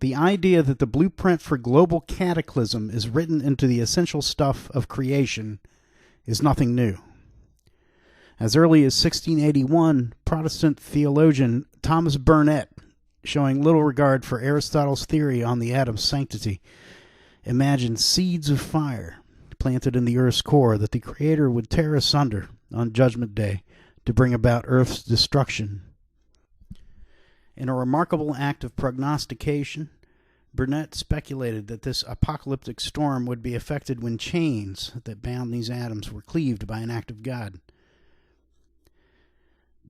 The idea that the blueprint for global cataclysm is written into the essential stuff of creation is nothing new. As early as 1681, Protestant theologian Thomas Burnet, showing little regard for Aristotle's theory on the atom's sanctity, imagined seeds of fire planted in the Earth's core that the Creator would tear asunder on Judgment Day to bring about Earth's destruction. In a remarkable act of prognostication, Burnet speculated that this apocalyptic storm would be effected when chains that bound these atoms were cleaved by an act of God.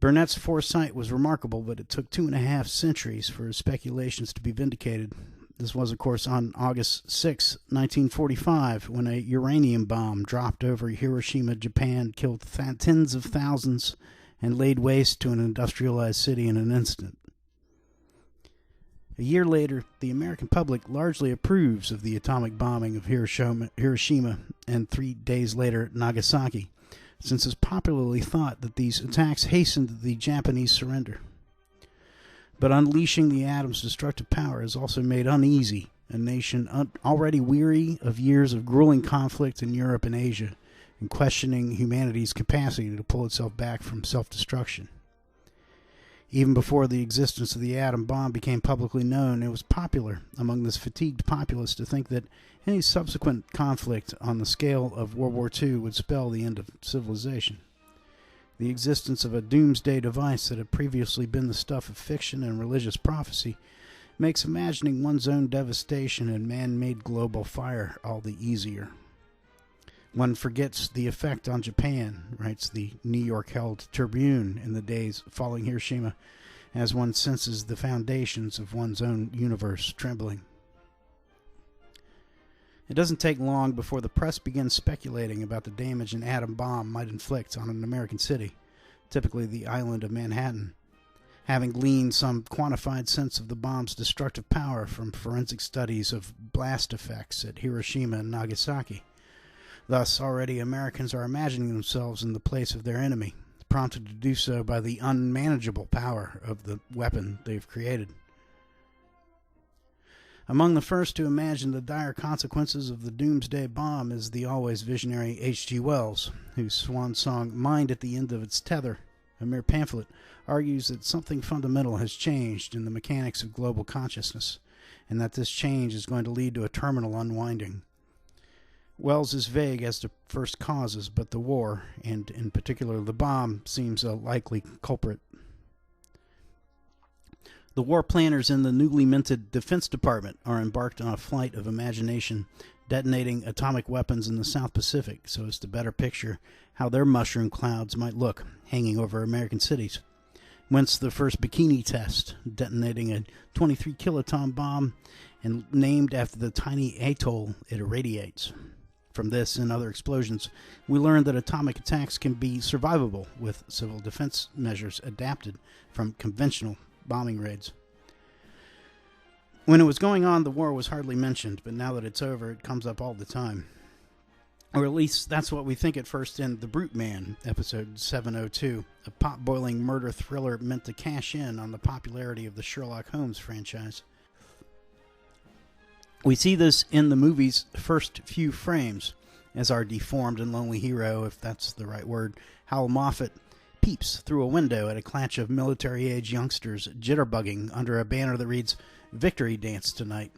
Burnet's foresight was remarkable, but it took 2.5 centuries for his speculations to be vindicated. This was, of course, on August 6, 1945, when a uranium bomb dropped over Hiroshima, Japan, killed tens of thousands, and laid waste to an industrialized city in an instant. A year later, the American public largely approves of the atomic bombing of Hiroshima and 3 days later, Nagasaki, since it's popularly thought that these attacks hastened the Japanese surrender. But unleashing the atom's destructive power has also made uneasy a nation already weary of years of grueling conflict in Europe and Asia, and questioning humanity's capacity to pull itself back from self-destruction. Even before the existence of the atom bomb became publicly known, it was popular among this fatigued populace to think that any subsequent conflict on the scale of World War II would spell the end of civilization. The existence of a doomsday device that had previously been the stuff of fiction and religious prophecy makes imagining one's own devastation and man-made global fire all the easier. One forgets the effect on Japan, writes the New York Herald Tribune in the days following Hiroshima, as one senses the foundations of one's own universe trembling. It doesn't take long before the press begins speculating about the damage an atom bomb might inflict on an American city, typically the island of Manhattan, having gleaned some quantified sense of the bomb's destructive power from forensic studies of blast effects at Hiroshima and Nagasaki. Thus, already Americans are imagining themselves in the place of their enemy, prompted to do so by the unmanageable power of the weapon they've created. Among the first to imagine the dire consequences of the doomsday bomb is the always visionary H.G. Wells, whose swan song, Mind at the End of Its Tether, a mere pamphlet, argues that something fundamental has changed in the mechanics of global consciousness, and that this change is going to lead to a terminal unwinding. Wells is vague as to first causes, but the war, and in particular the bomb, seems a likely culprit. The war planners in the newly minted Defense Department are embarked on a flight of imagination, detonating atomic weapons in the South Pacific so as to better picture how their mushroom clouds might look hanging over American cities. Whence the first bikini test, detonating a 23-kiloton bomb and named after the tiny atoll it irradiates. From this and other explosions, we learned that atomic attacks can be survivable with civil defense measures adapted from conventional bombing raids. When it was going on, the war was hardly mentioned, but now that it's over, it comes up all the time. Or at least that's what we think at first in The Brute Man, episode 702, a pot-boiling murder thriller meant to cash in on the popularity of the Sherlock Holmes franchise. We see this in the movie's first few frames, as our deformed and lonely hero, if that's the right word, Hal Moffat, peeps through a window at a clutch of military-age youngsters jitterbugging under a banner that reads, "Victory Dance Tonight."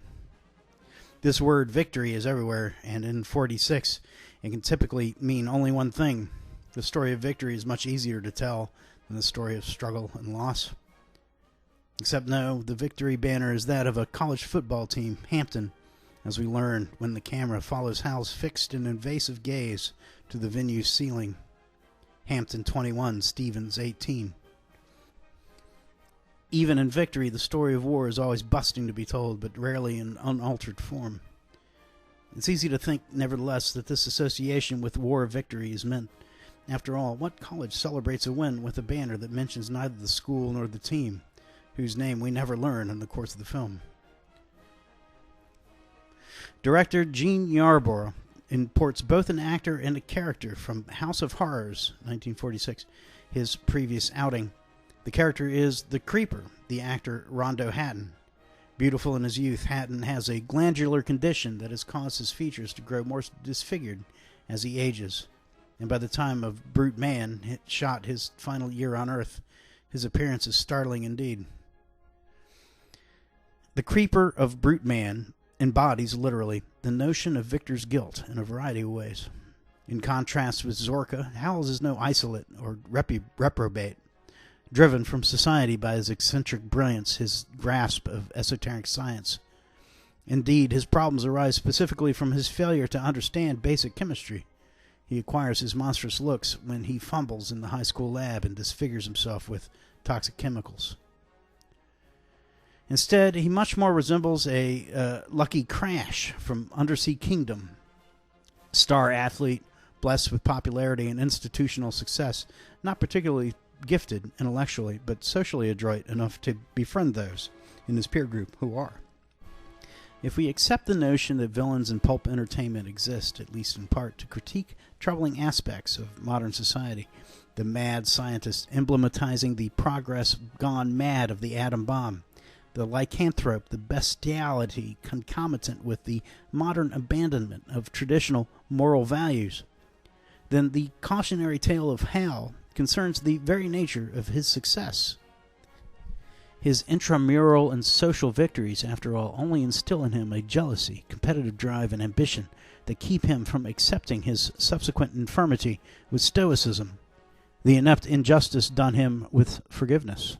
This word victory is everywhere, and in 46, it can typically mean only one thing. The story of victory is much easier to tell than the story of struggle and loss. Except no, the victory banner is that of a college football team, Hampton, as we learn when the camera follows Hal's fixed and invasive gaze to the venue's ceiling. Hampton 21, Stevens 18. Even in victory, the story of war is always busting to be told, but rarely in unaltered form. It's easy to think, nevertheless, that this association with war victory is meant. After all, what college celebrates a win with a banner that mentions neither the school nor the team, whose name we never learn in the course of the film? Director Gene Yarborough imports both an actor and a character from House of Horrors, 1946, his previous outing. The character is the Creeper, the actor Rondo Hatton, Beautiful in his youth, Hatton has a glandular condition that has caused his features to grow more disfigured as he ages. And by the time of Brute Man shot his final year on Earth, his appearance is startling indeed. The Creeper of Brute Man embodies, literally, the notion of Victor's guilt in a variety of ways. In contrast with Zorka, Howells is no isolate or reprobate, driven from society by his eccentric brilliance, his grasp of esoteric science. Indeed, his problems arise specifically from his failure to understand basic chemistry. He acquires his monstrous looks when he fumbles in the high school lab and disfigures himself with toxic chemicals. Instead, he much more resembles a Lucky Crash from Undersea Kingdom. Star athlete, blessed with popularity and institutional success, not particularly gifted intellectually, but socially adroit enough to befriend those in his peer group who are. If we accept the notion that villains in pulp entertainment exist, at least in part, to critique troubling aspects of modern society, the mad scientist emblematizing the progress gone mad of the atom bomb, the lycanthrope, the bestiality concomitant with the modern abandonment of traditional moral values, then the cautionary tale of Hal concerns the very nature of his success. His intramural and social victories, after all, only instill in him a jealousy, competitive drive, and ambition that keep him from accepting his subsequent infirmity with stoicism, the inept injustice done him with forgiveness.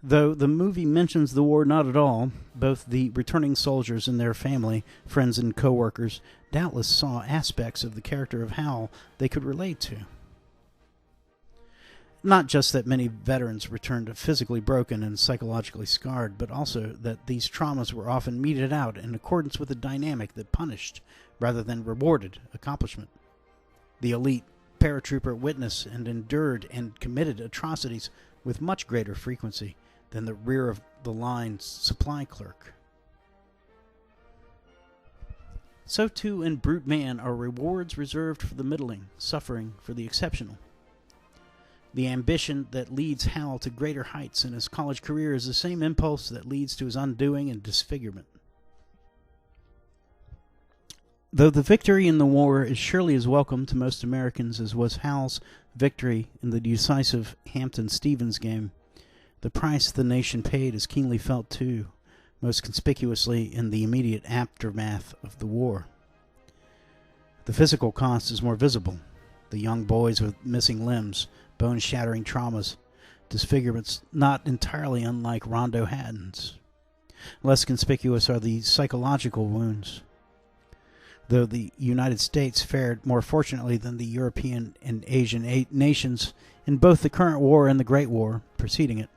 Though the movie mentions the war not at all, both the returning soldiers and their family, friends, and co-workers doubtless saw aspects of the character of Hal they could relate to. Not just that many veterans returned physically broken and psychologically scarred, but also that these traumas were often meted out in accordance with a dynamic that punished rather than rewarded accomplishment. The elite paratrooper witnessed and endured and committed atrocities with much greater frequency than the rear-of-the-line supply clerk. So too in Brute Man are rewards reserved for the middling, suffering for the exceptional. The ambition that leads Hal to greater heights in his college career is the same impulse that leads to his undoing and disfigurement. Though the victory in the war is surely as welcome to most Americans as was Hal's victory in the decisive Hampton-Stevens game, the price the nation paid is keenly felt too, most conspicuously in the immediate aftermath of the war. The physical cost is more visible. The young boys with missing limbs, bone-shattering traumas, disfigurements not entirely unlike Rondo Hatton's. Less conspicuous are the psychological wounds. Though the United States fared more fortunately than the European and Asian nations in both the current war and the Great War preceding it,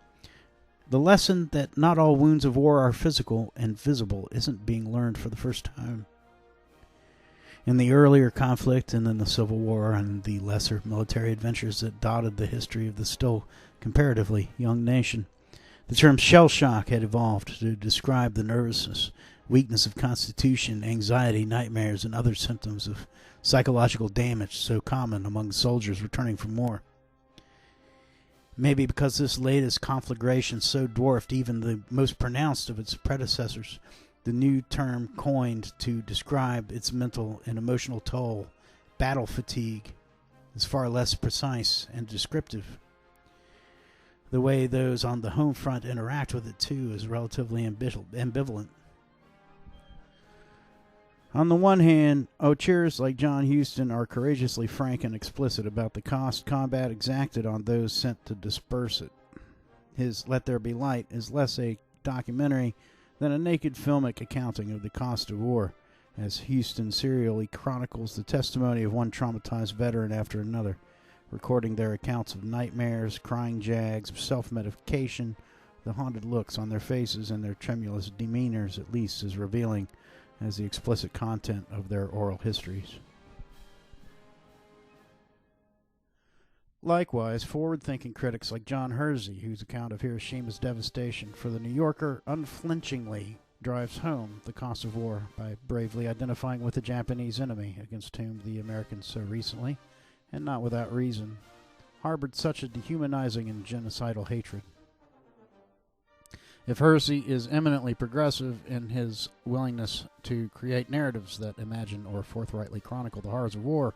the lesson that not all wounds of war are physical and visible isn't being learned for the first time. In the earlier conflict and in the Civil War and the lesser military adventures that dotted the history of the still comparatively young nation, the term shell shock had evolved to describe the nervousness, weakness of constitution, anxiety, nightmares, and other symptoms of psychological damage so common among soldiers returning from war. Maybe because this latest conflagration so dwarfed even the most pronounced of its predecessors, the new term coined to describe its mental and emotional toll, battle fatigue, is far less precise and descriptive. The way those on the home front interact with it, too, is relatively ambivalent. On the one hand, cheers like John Huston are courageously frank and explicit about the cost combat exacted on those sent to disperse it. His Let There Be Light is less a documentary than a naked filmic accounting of the cost of war, as Huston serially chronicles the testimony of one traumatized veteran after another, recording their accounts of nightmares, crying jags, self-medication, the haunted looks on their faces, and their tremulous demeanors at least as revealing as the explicit content of their oral histories. Likewise, forward-thinking critics like John Hersey, whose account of Hiroshima's devastation for the New Yorker unflinchingly drives home the cost of war by bravely identifying with the Japanese enemy against whom the Americans so recently, and not without reason, harbored such a dehumanizing and genocidal hatred. If Hersey is eminently progressive in his willingness to create narratives that imagine or forthrightly chronicle the horrors of war,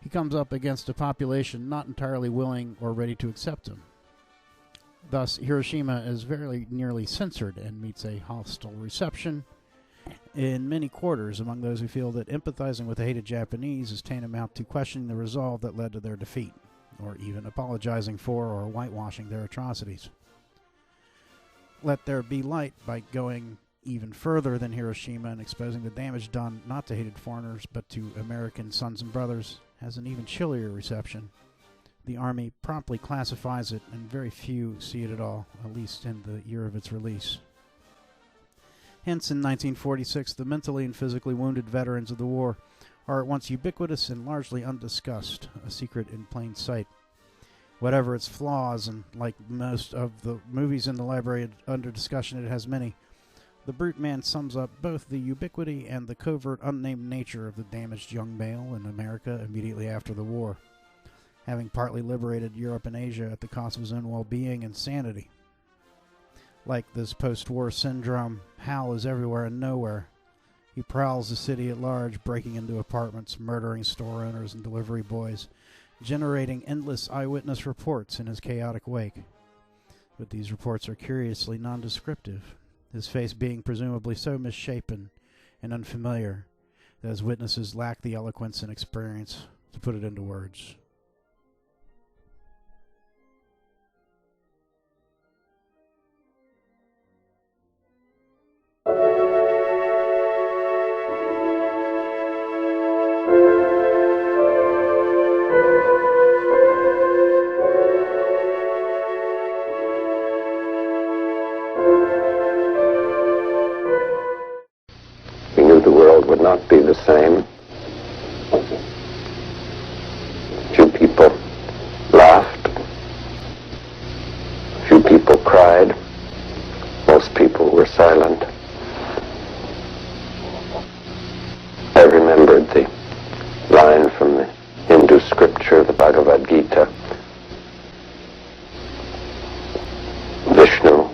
he comes up against a population not entirely willing or ready to accept him. Thus, Hiroshima is very nearly censored and meets a hostile reception in many quarters among those who feel that empathizing with the hated Japanese is tantamount to questioning the resolve that led to their defeat, or even apologizing for or whitewashing their atrocities. Let There Be Light, by going even further than Hiroshima and exposing the damage done not to hated foreigners but to American sons and brothers, has an even chillier reception. The Army promptly classifies it, and very few see it at all, at least in the year of its release. Hence, in 1946, the mentally and physically wounded veterans of the war are at once ubiquitous and largely undiscussed, a secret in plain sight. Whatever its flaws, and like most of the movies in the library under discussion, it has many, the brute man sums up both the ubiquity and the covert unnamed nature of the damaged young male in America immediately after the war, having partly liberated Europe and Asia at the cost of his own well-being and sanity. Like this post-war syndrome, Hal is everywhere and nowhere. He prowls the city at large, breaking into apartments, murdering store owners and delivery boys, generating endless eyewitness reports in his chaotic wake. But these reports are curiously nondescriptive, his face being presumably so misshapen and unfamiliar that his witnesses lack the eloquence and experience to put it into words. Would not be the same. Few people laughed. Few people cried. Most people were silent. I remembered the line from the Hindu scripture, the Bhagavad Gita. Vishnu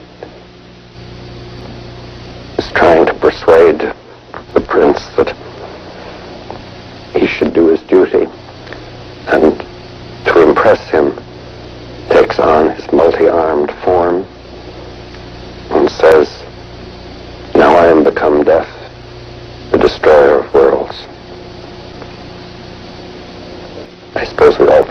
is trying to persuade the prince that he should do his duty, and to impress him takes on his multi-armed form and says, "Now I am become death, the destroyer of worlds." I suppose we all